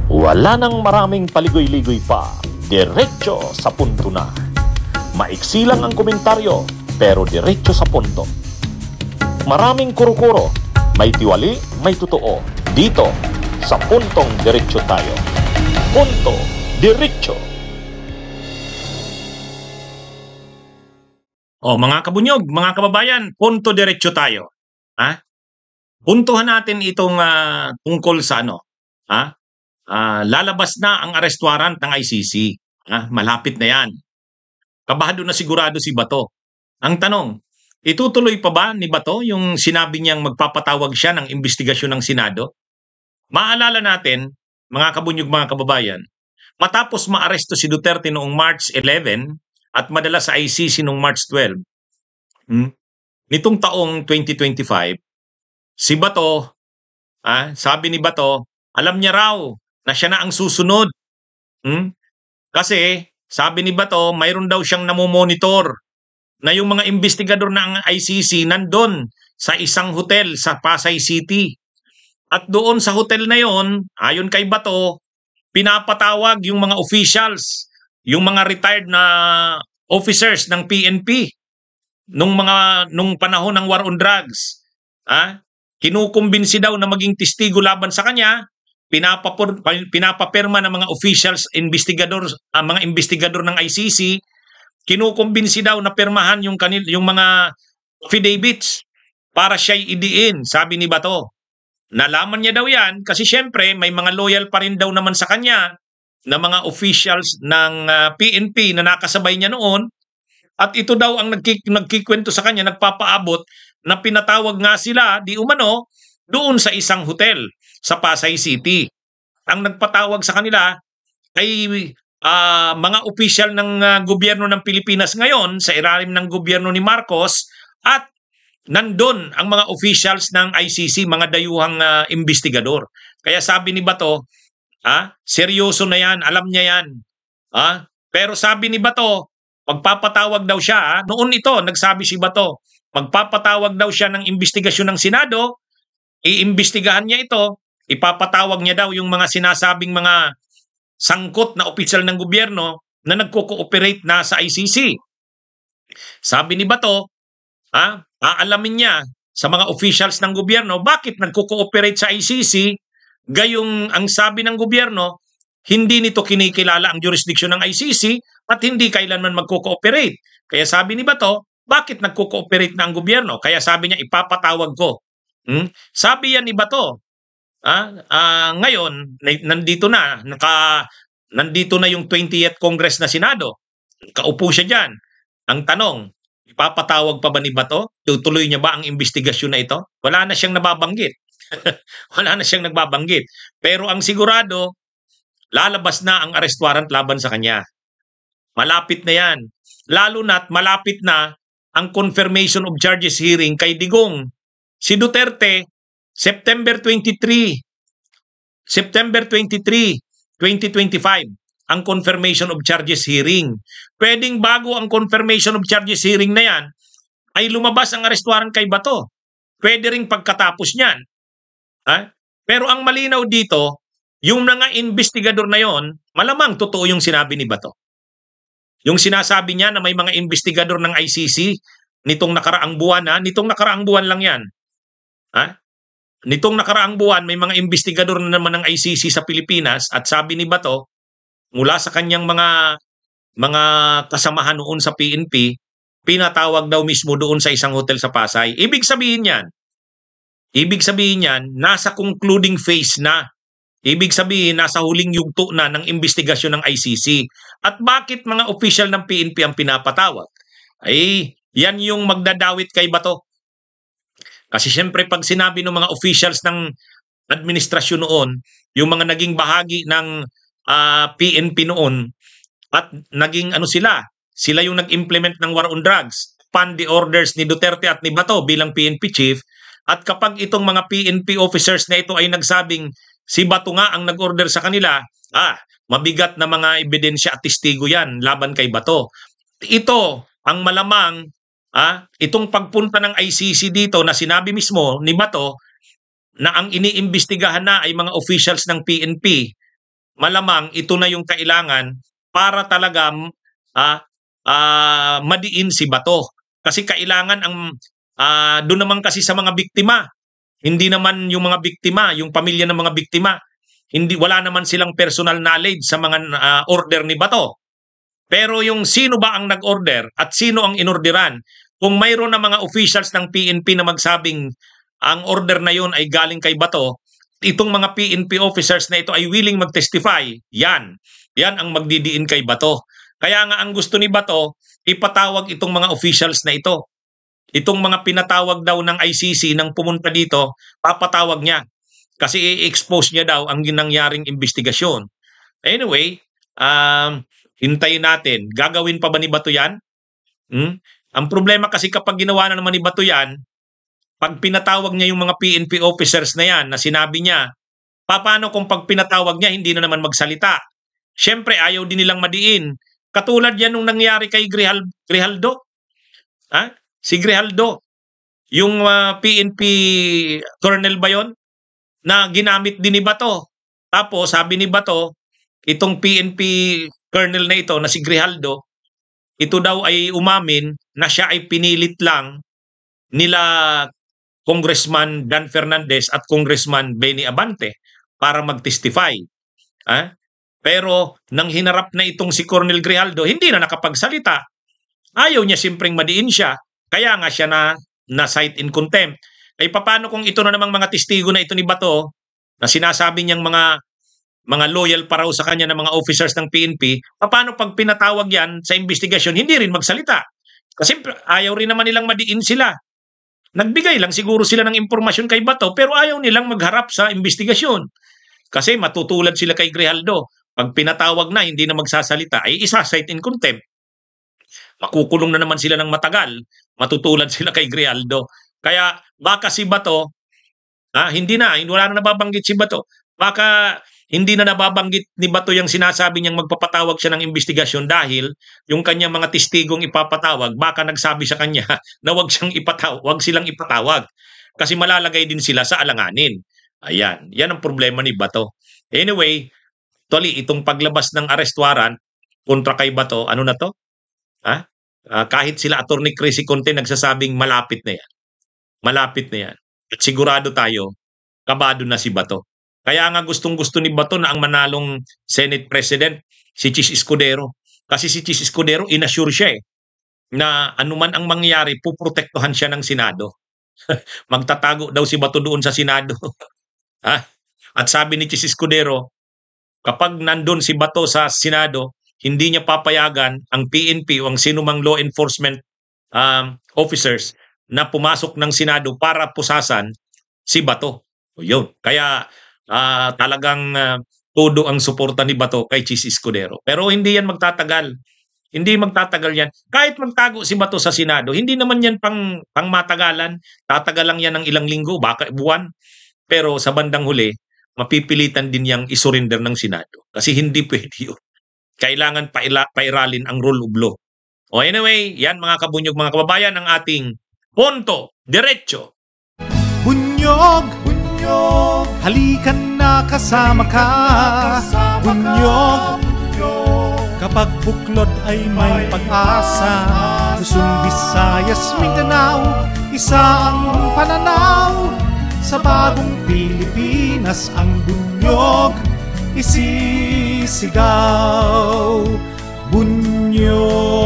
Wala nang maraming paligoy-ligoy pa, diretso sa punto na. Maiksi lang ang komentaryo, pero diretso sa punto. Maraming kuro-kuro, may tiwali, may totoo. Dito, sa Puntong Diretso Tayo. Punto Diretso. Mga kabunyog, mga kababayan, punto diretso tayo. Puntuhan natin itong tungkol sa lalabas na ang arrest warrant ng ICC. Malapit na yan. Kabahado na sigurado si Bato. Ang tanong, itutuloy pa ba ni Bato yung sinabi niyang magpapatawag siya ng investigasyon ng Senado? Maalala natin, mga kabunyog, mga kababayan, matapos maaresto si Duterte noong March 11 at madala sa ICC noong March 12, nitong taong 2025, si Bato, sabi ni Bato, alam niya raw na siya na ang susunod. Kasi, sabi ni Bato, mayroon daw siyang namomonitor na yung mga investigador ng ICC nandun sa isang hotel sa Pasay City. At doon sa hotel na yon, ayon kay Bato, pinapatawag yung mga officials, yung mga retired na officers ng PNP nung panahon ng war on drugs. Kinukumbinsi daw na maging testigo laban sa kanya, pinapapirma ng mga officials, mga investigador ng ICC, kinukumbinsi daw na pirmahan yung mga affidavits para siya'y idiin, sabi ni Bato. Nalaman niya daw yan kasi syempre may mga loyal pa rin daw naman sa kanya na mga officials ng PNP na nakasabay niya noon, at ito daw ang nagkikwento sa kanya, nagpapaabot na pinatawag nga sila di umano doon sa isang hotel sa Pasay City. Ang nagpatawag sa kanila ay mga opisyal ng gobyerno ng Pilipinas ngayon sa ilalim ng gobyerno ni Marcos, at nandun ang mga officials ng ICC, mga dayuhang investigador. Kaya sabi ni Bato, seryoso na yan, alam niya yan. Pero sabi ni Bato, magpapatawag daw siya. Noon ito, nagsabi si Bato, magpapatawag daw siya ng investigasyon ng Senado, iimbestigahan niya ito, ipapatawag niya daw yung mga sinasabing mga sangkot na opisyal ng gobyerno na nagko-cooperate na sa ICC. Sabi ni Bato, aalamin niya sa mga officials ng gobyerno bakit nagko-cooperate sa ICC, gayong ang sabi ng gobyerno, hindi nito kinikilala ang jurisdiction ng ICC at hindi kailanman magko-cooperate. Kaya sabi ni Bato, bakit nagko-cooperate na ang gobyerno? Kaya sabi niya, ipapatawag ko. Sabi yan ni Bato, ngayon, nandito na yung 20th Congress na Senado. Kaupo siya dyan. Ang tanong, ipapatawag pa ba ni Bato? Tutuloy niya ba ang investigasyon na ito? Wala na siyang nababanggit. Wala na siyang nagbabanggit. Pero ang sigurado, lalabas na ang arrest warrant laban sa kanya. Malapit na yan. Lalo na't malapit na ang confirmation of charges hearing kay Digong. Si Duterte, September 23, 2025, ang confirmation of charges hearing. Pwedeng bago ang confirmation of charges hearing na yan, ay lumabas ang arrest warrant kay Bato. Pwede ring pagkatapos niyan. Pero ang malinaw dito, yung mga investigador na yon, malamang totoo yung sinabi ni Bato. Yung sinasabi niya na may mga investigador ng ICC nitong nakaraang buwan, nitong nakaraang buwan lang yan. Nitong nakaraang buwan, may mga investigador na naman ng ICC sa Pilipinas, at sabi ni Bato, mula sa kanyang mga kasamahan noon sa PNP, pinatawag daw mismo doon sa isang hotel sa Pasay. Ibig sabihin yan, nasa concluding phase na. Ibig sabihin, nasa huling yugto na ng investigasyon ng ICC. At bakit mga opisyal ng PNP ang pinapatawag? Ay, yan yung magdadawit kay Bato. Kasi siyempre pag sinabi ng mga officials ng administrasyon noon, yung mga naging bahagi ng PNP noon, at naging sila yung nag-implement ng war on drugs, upon the orders ni Duterte at ni Bato bilang PNP chief. At kapag itong mga PNP officers na ito ay nagsabing si Bato nga ang nag-order sa kanila, mabigat na mga ebidensya at testigo yan laban kay Bato. Ito ang malamang, itong pagpunta ng ICC dito na sinabi mismo ni Bato na ang iniimbestigahan na ay mga officials ng PNP malamang ito na yung kailangan para talaga madiin si Bato. Kasi kailangan doon naman kasi sa mga biktima. Hindi naman yung mga biktima, yung pamilya ng mga biktima, wala naman silang personal knowledge sa mga order ni Bato. Pero yung sino ba ang nag-order at sino ang inorderan, kung mayroon na mga officials ng PNP na magsabing ang order na yun ay galing kay Bato, itong mga PNP officers na ito ay willing mag-testify, yan ang magdidiin kay Bato. Kaya nga ang gusto ni Bato, ipatawag itong mga officials na ito. Itong mga pinatawag daw ng ICC nang pumunta dito, papatawag niya. Kasi i-expose niya daw ang nangyaring investigasyon. Anyway, hintayin natin. Gagawin pa ba ni Bato yan? Ang problema kasi kapag ginawa na naman ni Bato yan, pag pinatawag niya yung mga PNP officers na yan, na sinabi niya, paano kung pag pinatawag niya, hindi na naman magsalita? Siyempre, ayaw din nilang madiin. Katulad yan nung nangyari kay Grijaldo. Si Grijaldo, yung PNP colonel ba yun, na ginamit din ni Bato. Tapos sabi ni Bato, itong PNP colonel na ito, na si Grijaldo, ito daw ay umamin na siya ay pinilit lang nila Congressman Dan Fernandez at Congressman Benny Abante para mag-testify. Pero nang hinarap na itong si Colonel Grijaldo, hindi na nakapagsalita. Ayaw niya simpreng madiin siya. Kaya nga siya na cite in contempt. Paano kung ito na namang mga testigo na ito ni Bato, na sinasabi niyang mga loyal pa raw sa kanya ng mga officers ng PNP, paano pag pinatawag yan sa investigasyon, hindi rin magsalita? Kasi ayaw rin naman nilang madiin sila. Nagbigay lang siguro sila ng impormasyon kay Bato, pero ayaw nilang magharap sa investigasyon. Kasi matutulad sila kay Grijaldo. Pag pinatawag na, hindi na magsasalita, ay isa-cite in contempt. Makukulong na naman sila ng matagal. Matutulad sila kay Grijaldo. Kaya baka si Bato, wala na nababanggit si Bato. Baka hindi na nababanggit ni Bato yung sinasabi niyang magpapatawag siya ng investigasyon dahil yung kanyang mga testigong ipapatawag, baka nagsabi sa kanya na wag silang ipatawag. Kasi malalagay din sila sa alanganin. Ayan, yan ang problema ni Bato. Anyway, actually, itong paglabas ng arrest warrant kontra kay Bato, ano na to? Kahit sila Attorney Chrissy Conte nagsasabing malapit na yan. Malapit na yan. At sigurado tayo, kabado na si Bato. Kaya nga gustong-gusto ni Bato na ang manalong Senate President, si Chis Escudero. Kasi si Chis Escudero, inassure siya na anuman ang mangyari, puprotektuhan siya ng Senado. Magtatago daw si Bato doon sa Senado. At sabi ni Chis Escudero, kapag nandun si Bato sa Senado, hindi niya papayagan ang PNP o ang sinumang law enforcement officers na pumasok ng Senado para pusasan si Bato. Yun. Kaya talagang todo ang suporta ni Bato kay Chis Escudero. Pero hindi yan magtatagal. Hindi magtatagal yan. Kahit magtago si Bato sa Senado, hindi naman yan pang matagalan. Tatagal lang yan ng ilang linggo, baka buwan. Pero sa bandang huli, mapipilitan din yang isurrender ng Senado. Kasi hindi pwede yun. Kailangan pairalin ang rule of law. Anyway, yan mga kabunyog, mga kababayan, ang ating punto, diretso. Bunyog, halikan na kasama ka. Bunyog, kapag buklod ay may pag-asa. Luzon, Visayas, Mindanao, isa ang pananaw. Sa bagong Pilipinas ang bunyog isisigaw. Bunyog.